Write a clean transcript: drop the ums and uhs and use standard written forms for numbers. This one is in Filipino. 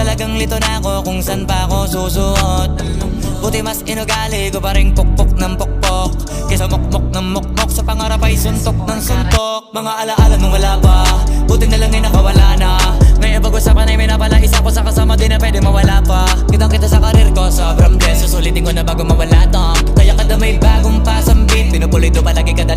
Talagang lito na ako kung san pa ako susuot. Buti mas inugali ko pa rin pukpok ng pukpok kesa mukmok ng mukmok, sa pangarap ay suntok ng suntok. Mga alaala nung wala pa, buti na lang ay nakawala na. May pag-usapan ay may napala, isa ko sa kasama din na pwede mawala pa. Kitang kita sa karir ko, sobrang blessed. Susulitin ko na bago mawala to. Kaya kada may bagong pasang beat, pinupulido palagi kada